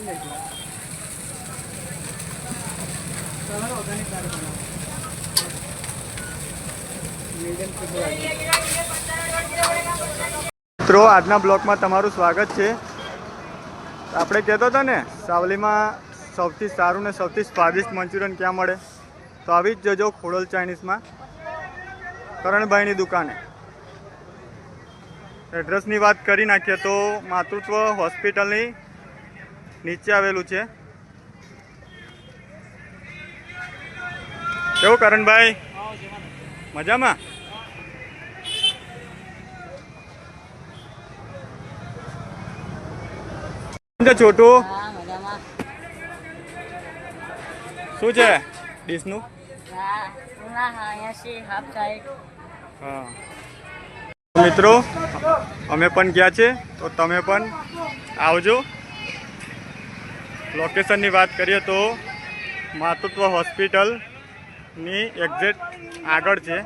મિત્રો આજના બ્લોગમાં તમારું સ્વાગત છે। આપણે કહેતો હતો ને સાવલીમાં સૌથી સારું ને સૌથી સ્વાદિષ્ટ મંચુરિયન ક્યાં મળે, તો આવી જ જજો ખોડલ ચાઇનીઝમાં કરણભાઈની દુકાને। એડ્રેસની વાત કરી નાખીએ તો માતૃત્વ હોસ્પિટલની નીચે આવેલું છે। કેવું કરણભાઈ, મજામાં? છોટું શું છે ડીશનું? હા મિત્રો, અમે પણ ગયા છે તો તમે પણ આવજો। લોકેશનની વાત કરીએ તો માતૃત્વ હોસ્પિટલની એક્ઝેક્ટ આગળ છે।